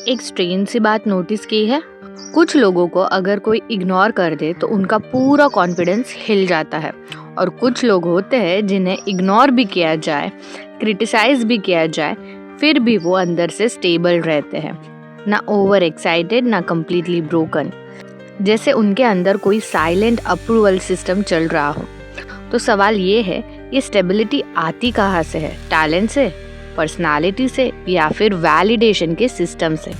एक स्ट्रेंज सी बात नोटिस की है। कुछ लोगों को अगर कोई इग्नोर कर दे तो उनका पूरा कॉन्फिडेंस हिल जाता है, और कुछ लोग होते हैं जिन्हें इग्नोर भी किया जाए, क्रिटिसाइज भी किया जाए, फिर भी वो अंदर से स्टेबल रहते हैं, ना ओवर एक्साइटेड ना कम्प्लीटली ब्रोकन, जैसे उनके अंदर कोई साइलेंट अप्रूवल सिस्टम चल रहा हो। तो सवाल ये है, ये स्टेबिलिटी आती कहाँ से है? टैलेंट से, पर्सनालिटी से, या फिर वैलिडेशन के सिस्टम से?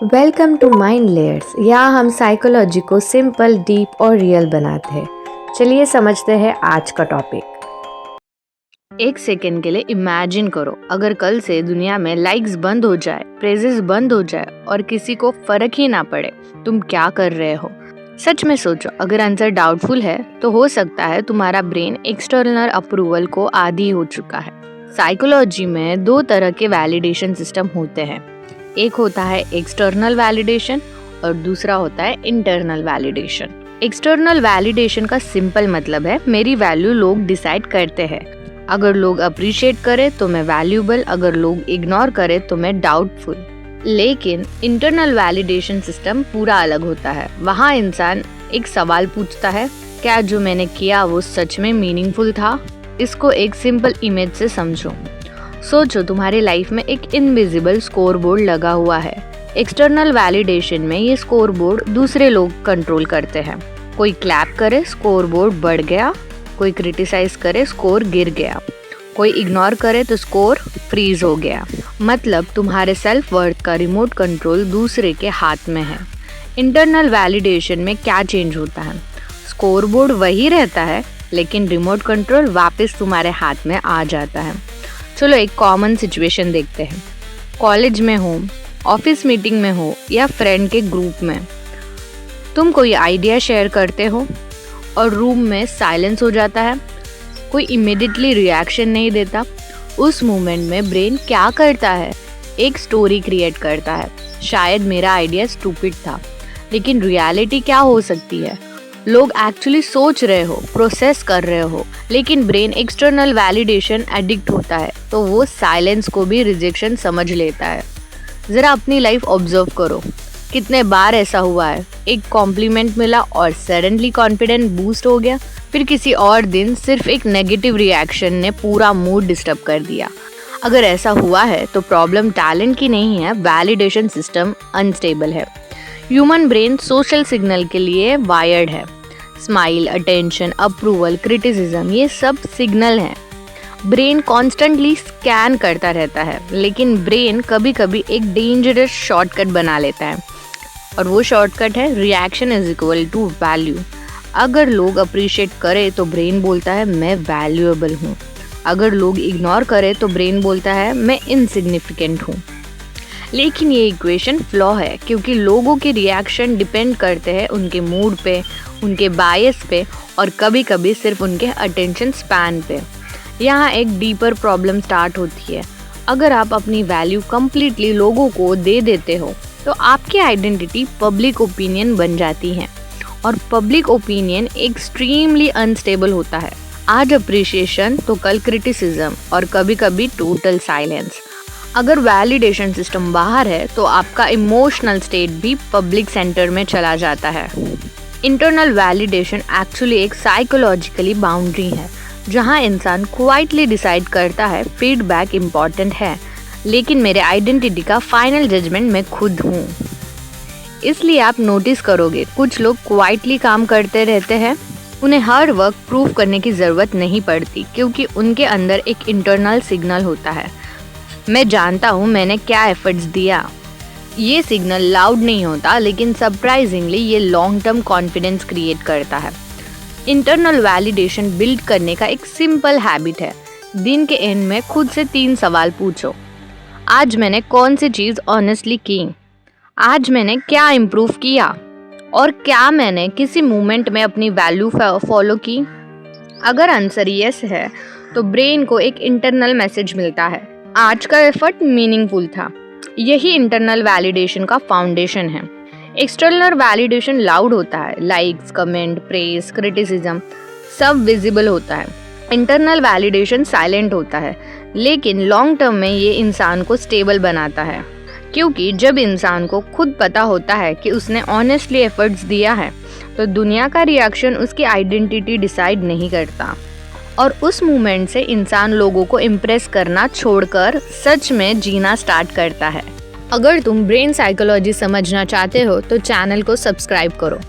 Welcome to Mind Layers. यहाँ हम साइकोलॉजी को सिंपल, डीप और रियल बनाते हैं। चलिए समझते हैं आज का टॉपिक। एक सेकेंड के लिए इमेजिन करो, अगर कल से दुनिया में लाइक्स बंद हो जाए, प्रेजेस बंद हो जाए और किसी को फर्क ही ना पड़े, तुम क्या कर रहे हो? सच में सोचो। अगर आंसर डाउटफुल है तो हो सकता है तुम्हारा ब्रेन एक्सटर्नल अप्रूवल को आदी हो चुका है। साइकोलॉजी में दो तरह के वैलिडेशन सिस्टम होते हैं। एक होता है एक्सटर्नल वैलिडेशन और दूसरा होता है इंटरनल वैलिडेशन। एक्सटर्नल वैलिडेशन का सिंपल मतलब है मेरी वैल्यू लोग डिसाइड करते हैं। अगर लोग अप्रिशिएट करें तो मैं वैल्यूएबल, अगर लोग इग्नोर करें तो मैं डाउटफुल। लेकिन इंटरनल वैलिडेशन सिस्टम पूरा अलग होता है। वहाँ इंसान एक सवाल पूछता है, क्या जो मैंने किया वो सच में मीनिंगफुल था? इसको एक सिंपल इमेज से समझो। सोचो तुम्हारी लाइफ में एक इनविजिबल स्कोर बोर्ड लगा हुआ है। एक्सटर्नल वैलिडेशन में ये स्कोर बोर्ड दूसरे लोग कंट्रोल करते हैं। कोई क्लैप करे, स्कोर बोर्ड बढ़ गया। कोई क्रिटिसाइज करे, स्कोर गिर गया। कोई इग्नोर करे तो स्कोर फ्रीज हो गया। मतलब तुम्हारे सेल्फ वर्थ का रिमोट कंट्रोल दूसरे के हाथ में है। इंटरनल वैलिडेशन में क्या चेंज होता है? स्कोर बोर्ड वही रहता है, लेकिन रिमोट कंट्रोल वापस तुम्हारे हाथ में आ जाता है। चलो एक कॉमन सिचुएशन देखते हैं। कॉलेज में हो, ऑफिस मीटिंग में हो या फ्रेंड के ग्रुप में, तुम कोई आइडिया शेयर करते हो और रूम में साइलेंस हो जाता है। कोई इमीडिएटली रिएक्शन नहीं देता। उस मोमेंट में ब्रेन क्या करता है? एक स्टोरी क्रिएट करता है। शायद मेरा आइडिया स्टूपिड था, लेकिन रियलिटी क्या हो सकती है? लोग एक्चुअली सोच रहे हो, प्रोसेस कर रहे हो, लेकिन ब्रेन एक्सटर्नल वैलिडेशन एडिक्ट होता है, तो वो साइलेंस को भी रिजेक्शन समझ लेता है। ज़रा अपनी लाइफ ऑब्जर्व करो, कितने बार ऐसा हुआ है? एक कॉम्प्लीमेंट मिला और सडनली कॉन्फिडेंस बूस्ट हो गया, फिर किसी और दिन सिर्फ एक नेगेटिव रिएक्शन ने पूरा मूड डिस्टर्ब कर दिया। अगर ऐसा हुआ है तो प्रॉब्लम टैलेंट की नहीं है, वैलिडेशन सिस्टम अनस्टेबल है। ह्यूमन ब्रेन सोशल सिग्नल के लिए वायर्ड है। स्माइल, अटेंशन, अप्रूवल, क्रिटिसिज्म, ये सब सिग्नल हैं। ब्रेन कॉन्स्टेंटली स्कैन करता रहता है, लेकिन ब्रेन कभी कभी एक डेंजरस शॉर्टकट बना लेता है, और वो शॉर्टकट है reaction is equal to value. अगर लोग अप्रिशिएट करें तो ब्रेन बोलता है मैं वैल्यूएबल हूँ। अगर लोग इग्नोर करें तो ब्रेन बोलता है मैं इनसिग्निफिकेंट हूँ। लेकिन ये इक्वेशन फ्लॉ है, क्योंकि लोगों के रिएक्शन डिपेंड करते हैं उनके मूड पे, उनके बायस पे, और कभी कभी सिर्फ उनके अटेंशन स्पैन पे। यहाँ एक डीपर प्रॉब्लम स्टार्ट होती है। अगर आप अपनी वैल्यू कंप्लीटली लोगों को दे देते हो तो आपकी आइडेंटिटी पब्लिक ओपिनियन बन जाती है, और पब्लिक ओपिनियन एक्सट्रीमली अनस्टेबल होता है। आज अप्रिशिएशन तो कल क्रिटिसिज्म, और कभी कभी टोटल साइलेंस। अगर वैलिडेशन सिस्टम बाहर है तो आपका इमोशनल स्टेट भी पब्लिक सेंटर में चला जाता है। इंटरनल वैलिडेशन एक्चुअली एक साइकोलॉजिकली बाउंड्री है, जहां इंसान क्वाइटली डिसाइड करता है फीडबैक इम्पॉर्टेंट है, लेकिन मेरे आइडेंटिटी का फाइनल जजमेंट मैं खुद हूँ। इसलिए आप नोटिस करोगे कुछ लोग क्वाइटली काम करते रहते हैं। उन्हें हर वक्त प्रूव करने की ज़रूरत नहीं पड़ती, क्योंकि उनके अंदर एक इंटरनल सिग्नल होता है, मैं जानता हूँ मैंने क्या एफर्ट्स दिया। ये सिग्नल लाउड नहीं होता, लेकिन सरप्राइजिंगली ये लॉन्ग टर्म कॉन्फिडेंस क्रिएट करता है। इंटरनल वैलिडेशन बिल्ड करने का एक सिंपल हैबिट है। दिन के एंड में खुद से 3 सवाल पूछो। आज मैंने कौन सी चीज़ ऑनेस्टली की? आज मैंने क्या इम्प्रूव किया? और क्या मैंने किसी मोमेंट में अपनी वैल्यू फॉलो की? अगर आंसर यस है तो ब्रेन को एक इंटरनल मैसेज मिलता है, आज का एफर्ट मीनिंगफुल था। यही इंटरनल वैलिडेशन का फाउंडेशन है। एक्सटर्नल वैलिडेशन लाउड होता है, लाइक्स, कमेंट, प्रेज, क्रिटिसिज्म सब विजिबल होता है। इंटरनल वैलिडेशन साइलेंट होता है, लेकिन लॉन्ग टर्म में ये इंसान को स्टेबल बनाता है, क्योंकि जब इंसान को खुद पता होता है कि उसने ऑनेस्टली एफर्ट्स दिया है तो दुनिया का रिएक्शन उसकी आइडेंटिटी डिसाइड नहीं करता। और उस मोमेंट से इंसान लोगों को इम्प्रेस करना छोड़कर सच में जीना स्टार्ट करता है। अगर तुम ब्रेन साइकोलॉजी समझना चाहते हो तो चैनल को सब्सक्राइब करो।